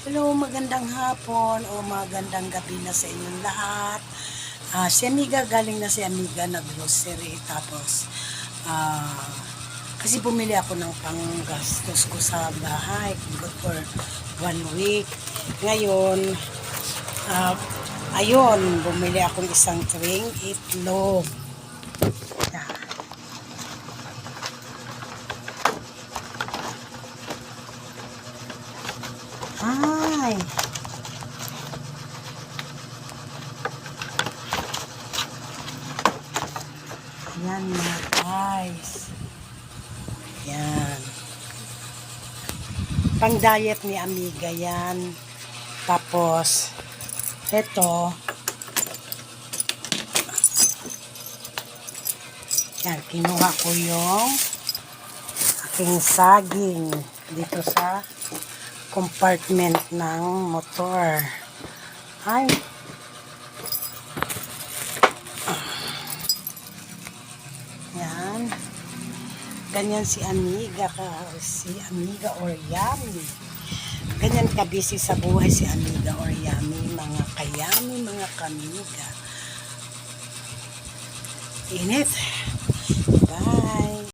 Hello, magandang hapon o magandang gabi na sa inyong lahat. Si Amiga, galing na si Amiga nag-grocery. Tapos, kasi bumili ako ng panggastos ko sa bahay. Good for 1 week. Ngayon, ayun, bumili akong isang tring itlog. Ay, yan mga guys. Yan. Pang diet ni Amiga yan. Tapos, ito. Yan, kinuha ko yung aking saging dito sa compartment ng motor. Ay. Yan. Ganyan si Amiga or Yummy. Ganyan ka-busy sa buhay si Amiga or Yummy, mga kayami, mga kamiga. Init. Bye.